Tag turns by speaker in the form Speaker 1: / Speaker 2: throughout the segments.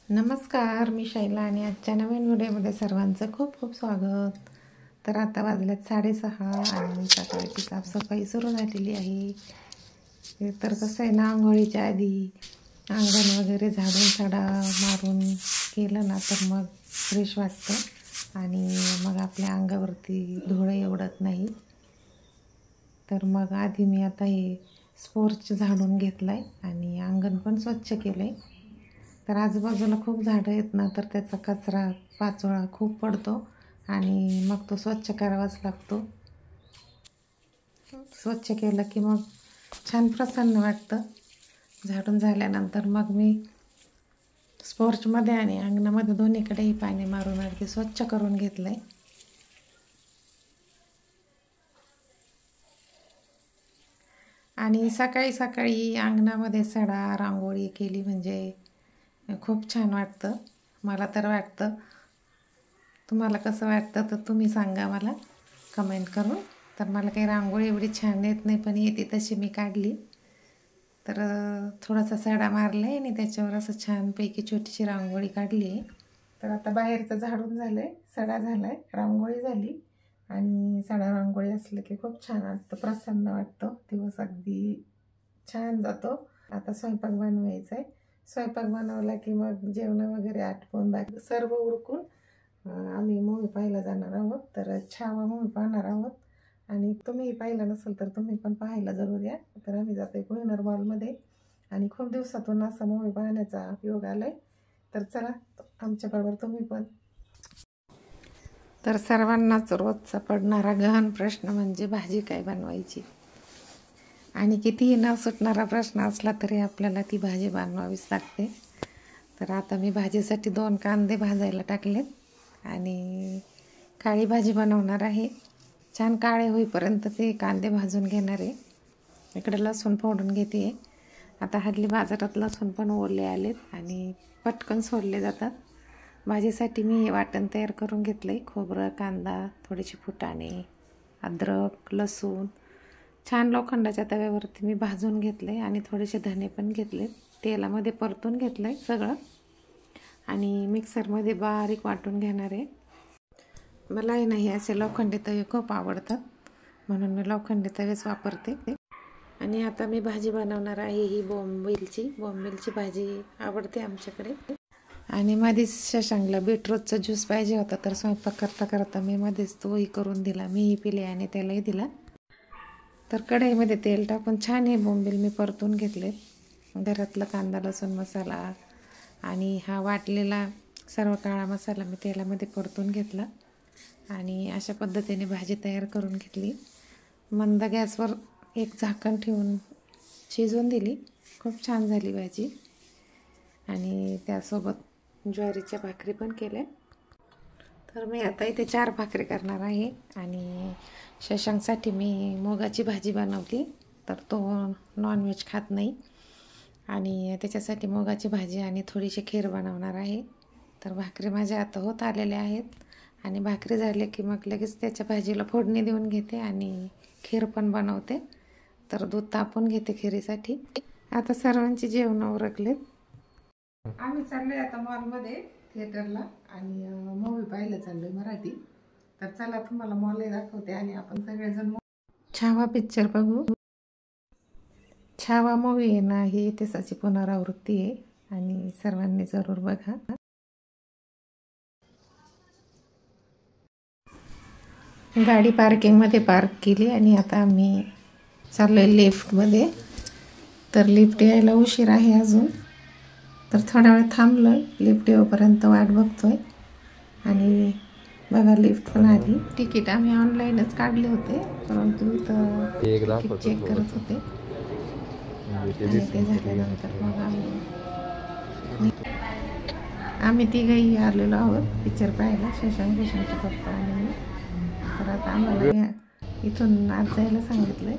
Speaker 1: नमस्कार, मी शैला आणि आजच्या नवीन व्हिडिओमध्ये सर्वांचं खूप खूप स्वागत. तर आता वाजल्यात 6:30 आणि सकाळची साफसफाई सुरू झालेली आहे. तर कसं आहे ना, आंघोळीच्या आधी अंगण वगैरे झाडून सडा मारून केलं ना तर मग फ्रेश वाटतं आणि मग आपल्या अंगावरती धुळं उडत नाही. तर मग आधी मी आता हे स्पोर्च झाडून घेतलं आहे आणि अंगण पण स्वच्छ केलं आहे. तर आजूबाजूला खूप झाडं आहेत ना, तर त्याचा कचरा पाचोळा खूप पडतो आणि मग तो स्वच्छ करावाच लागतो. स्वच्छ केलं की मग छान प्रसन्न वाटतं. झाडून झाल्यानंतर मग मी स्पोर्चमध्ये आणि अंगणामध्ये दोन्हीकडेही पाणी मारून अगदी स्वच्छ करून घेतलं आहे. आणि सकाळी सकाळी अंगणामध्ये सडा रांगोळी केली म्हणजे खूप छान वाटतं. मला तर वाटतं. तुम्हाला कसं वाटतं तर तुम्ही सांगा मला कमेंट करून. तर मला काही रांगोळी एवढी छान येत नाही, पण येते तशी मी काढली. तर थोडासा सडा मारला आहे आणि त्याच्यावर असं छानपैकी छोटीशी रांगोळी काढली आहे. तर आता बाहेरचं झाडून झालं आहे, सडा झाला आहे, रांगोळी झाली. आणि सडा रांगोळी असलं की खूप छान वाटतं, प्रसन्न वाटतं, दिवस अगदी छान जातो. आता स्वयंपाक बनवायचा आहे. स्वयंपाक बनवला की मग जेवण वगैरे आटपून बाकी सर्व उरकून आम्ही मूवी पाहायला जाणार आहोत. तर छावा मूवी पाहणार आहोत आणि तुम्ही पाहिला नसेल तर तुम्ही पण पाहायला जरूर या. तर आम्ही जातोय कोहिनूर मॉलमध्ये आणि खूप दिवसातून असा मूवी पाहण्याचा योग आलाय. तर चला आमच्याबरोबर तुम्ही पण. तर सर्वांनाच रोजचा पडणारा गहन प्रश्न म्हणजे भाजी काय बनवायची. आणि कितीही न सुटणारा प्रश्न असला तरी आपल्याला ती भाजी बनवावीच लागते. तर आता मी भाजीसाठी 2 कांदे भाजायला टाकलेत आणि काळी भाजी बनवणार आहे. छान काळे होईपर्यंत ते कांदे भाजून घेणार आहे. इकडे लसूण फोडून घेते आहे. आता हल्ली बाजारात लसूण पण ओले आलेत आणि पटकन सोडले जातात. भाजीसाठी मी वाटण तयार करून घेतलं आहे. खोबरं, कांदा, थोडीशी फुटाणे, अद्रक, लसूण छान लोखंडाच्या तव्यावरती मी भाजून घेतलं आहे आणि थोडेसे धने पण घेतले, तेलामध्ये परतून घेतलं आहे सगळं आणि मिक्सरमध्ये बारीक वाटून घेणार आहे. मलाही नाही असे लोखंडी तवे खूप आवडतात म्हणून मी लोखंडी तवेच वापरते. आणि आता मी भाजी बनवणार आहे ही बोंबीलची भाजी आवडते आमच्याकडे. आणि मध्येच शशांकला बीटरूटचा ज्यूस पाहिजे होता, तर स्वयंपाक करता करता मी मध्येच तोही करून दिला. मीही पिले आणि त्यालाही दिला. तर कढईमध्ये तेल टाकून छान हे बोंबील मी परतून घेतले. घरातला कांदा लसूण मसाला आणि हा वाटलेला सर्व काळा मसाला मी तेलामध्ये परतून घेतला आणि अशा पद्धतीने भाजी तयार करून घेतली. मंद गॅसवर एक झाकण ठेवून शिजवून दिली. खूप छान झाली भाजी आणि त्यासोबत ज्वारीच्या भाकरी पण केल्या. तर मी आता इथे 4 भाकरी करणार आहे आणि शशांकसाठी मी मुगाची भाजी बनवली. तर तो नॉनव्हेज खात नाही आणि त्याच्यासाठी मुगाची भाजी आणि थोडीशी खीर बनवणार आहे. तर भाकरी माझ्या आता होत आलेल्या आहेत आणि भाकरी झाले की मग लगेच त्याच्या भाजीला फोडणी देऊन घेते आणि खीर पण बनवते. तर दूध तापून घेते खिरीसाठी. आता सर्वांची जेवणं उरकलेत. आम्ही चाललोय आता मॉलमध्ये थिएटरला आणि मूवी पाहायला चाललोय मराठी. तर चला तुम्हाला मॉलही दाखवते आणि आपण सगळेजण छावा पिक्चर बघू. छावा मूवी आहे ना, ही इतिहासाची पुनरावृत्ती आहे आणि सर्वांनी जरूर बघा. गाडी पार्किंगमध्ये पार्क केली आणि आता आम्ही चाललोय लिफ्टमध्ये. तर लिफ्ट यायला उशीर आहे अजून, तर थोडा वेळ थांबलोय. लिफ्ट येऊपर्यंत वाट बघतोय आणि बघा लिफ्ट पण आली. तिकीट आम्ही ऑनलाईनच काढले होते, परंतु इथं तिकीट चेक करत होते आणि ते झाल्यानंतर मग आम्ही तिघही आलेलो आहोत पिक्चर पाहायला, शशांक भूषणचे पप्पा आणि मी. तर आता आम्हाला इथून आज जायला सांगितलंय.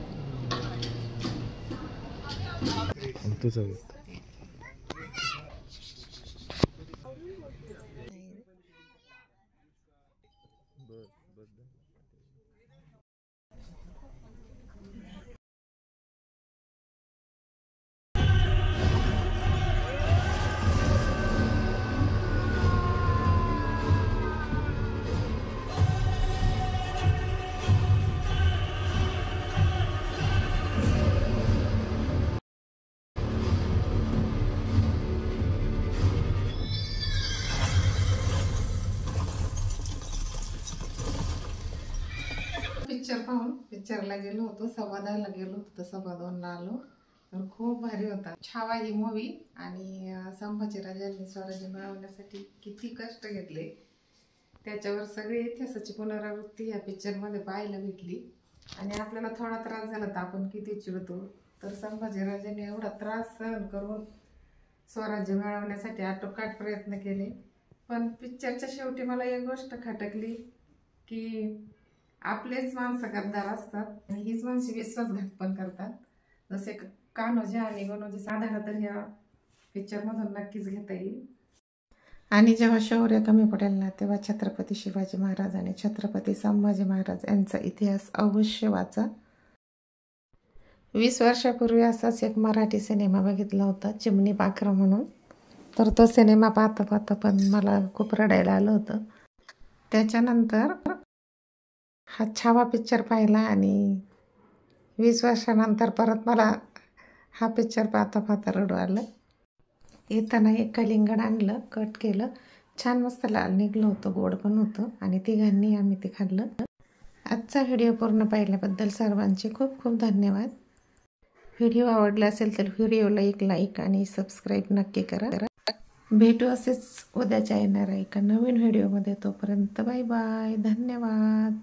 Speaker 1: पाहून पिक्चरला गेलो होतो, 2:15ला गेलो होतो तर 2:15ला आलो. तर खूप भारी होता. छावा ही मूवी. आणि संभाजीराजांनी स्वराज्य मिळवण्यासाठी किती कष्ट घेतले त्याच्यावर सगळी इतिहासाची पुनरावृत्ती या पिक्चरमध्ये पाहायला भेटली. आणि आपल्याला थोडा त्रास झाला तर आपण किती चिडतो, तर संभाजीराजांनी एवढा त्रास सहन करून स्वराज्य मिळवण्यासाठी आटोकाट प्रयत्न केले. पण पिक्चरच्या शेवटी मला एक गोष्ट खटकली की आपलेच माणसं गद्दार असतात आणि हीच माणसे विश्वासघात पण करतात. जसे कान्होजी आणि गणोजी साधारण तर ह्या पिक्चरमधून नक्कीच घेता येईल. आणि जेव्हा शौर्य कमी पडेल ना, तेव्हा छत्रपती शिवाजी महाराज आणि छत्रपती संभाजी महाराज यांचा इतिहास अवश्य वाचा. 20 वर्षापूर्वी असाच एक मराठी सिनेमा बघितला होता, चिमणी पाखरं म्हणून. तर तो सिनेमा पाहता पाहता पण मला खूप रडायला आलं होतं. त्याच्यानंतर हा छावा पिक्चर पाहिला आणि 20 वर्षानंतर परत मला हा पिक्चर पाहता पाहता रडू आलं. येताना एक कलिंगड आणलं, कट केलं, छान मस्त लाल निघलं होतं, गोड पण होतं आणि तिघांनी आम्ही ते खाल्लं. आजचा व्हिडिओ पूर्ण पाहिल्याबद्दल सर्वांचे खूप खूप धन्यवाद. व्हिडिओ आवडला असेल तर व्हिडिओला एक लाईक आणि सबस्क्राईब नक्की करा. भेटू असेच उद्याच्या येणाऱ्या एका नवीन व्हिडिओमध्ये. तोपर्यंत बाय बाय, धन्यवाद.